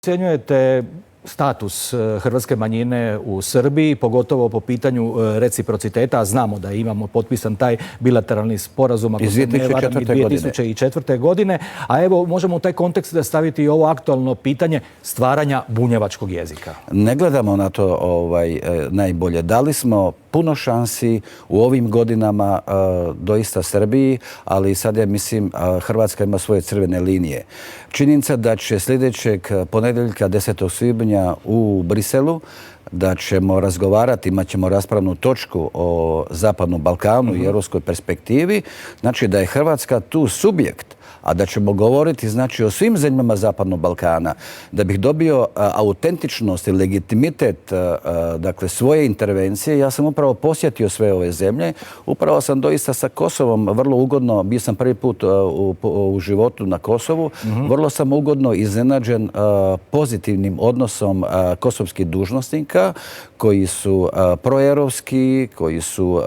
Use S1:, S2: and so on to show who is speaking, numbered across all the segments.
S1: Ocjenjujete status hrvatske manjine u Srbiji, pogotovo po pitanju reciprociteta, a znamo da imamo potpisan taj bilateralni sporazum
S2: iz
S1: 2004. godine, a evo možemo u taj kontekst staviti i ovo aktualno pitanje stvaranja bunjevačkog jezika.
S2: Ne gledamo na to najbolje. Dali smo puno šansi u ovim godinama doista Srbiji, ali sad ja mislim Hrvatska ima svoje crvene linije. Činjenica da će sljedećeg ponedjeljka 10. svibnja u Briselu da ćemo razgovarati, imat ćemo raspravnu točku o Zapadnom Balkanu i europskoj perspektivi, znači da je Hrvatska tu subjekt, a da ćemo govoriti znači o svim zemljama Zapadnog Balkana, da bih dobio autentičnost i legitimitet dakle svoje intervencije. Ja sam upravo posjetio sve ove zemlje, upravo sam doista sa Kosovom vrlo ugodno, bio sam prvi put u životu na Kosovu, vrlo sam ugodno iznenađen pozitivnim odnosom kosovskih dužnosnika koji su proeuropski, koji su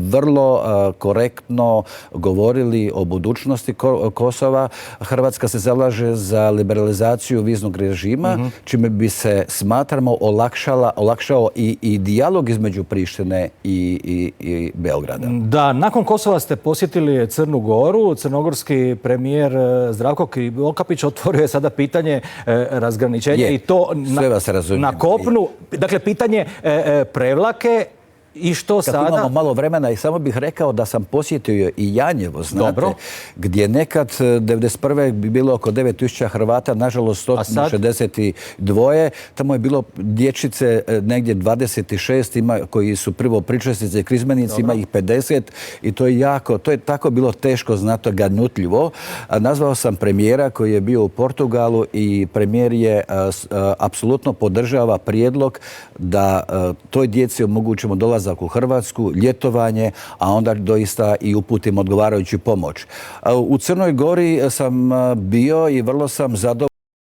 S2: vrlo korektno govorili o budućnosti Kosova. Hrvatska se zalaže za liberalizaciju viznog režima, čime bi se, smatramo, olakšao i dijalog između Prištine i Beograda.
S1: Da, nakon Kosova ste posjetili Crnu Goru. Crnogorski premijer Zdravko Krivokapić otvorio je sada pitanje razgraničenja i to na kopnu. Dakle, pitanje Prevlake. I što sada?
S2: Kako imamo malo vremena i samo bih rekao da sam posjetio i Janjevo, znate, gdje nekad 1991. bi bilo oko 9000 Hrvata, nažalost 162. Tamo je bilo dječice negdje 26 koji su prvo pričesnice, krizmenici, ima ih 50 i to je tako bilo teško, znate, ganutljivo. Nazvao sam premijera koji je bio u Portugalu i premijer je apsolutno podržava prijedlog da toj djeci omogućimo dolazak u Hrvatsku, ljetovanje, a onda doista i uputimo odgovarajuću pomoć. U Crnoj Gori sam bio i vrlo sam zadovoljan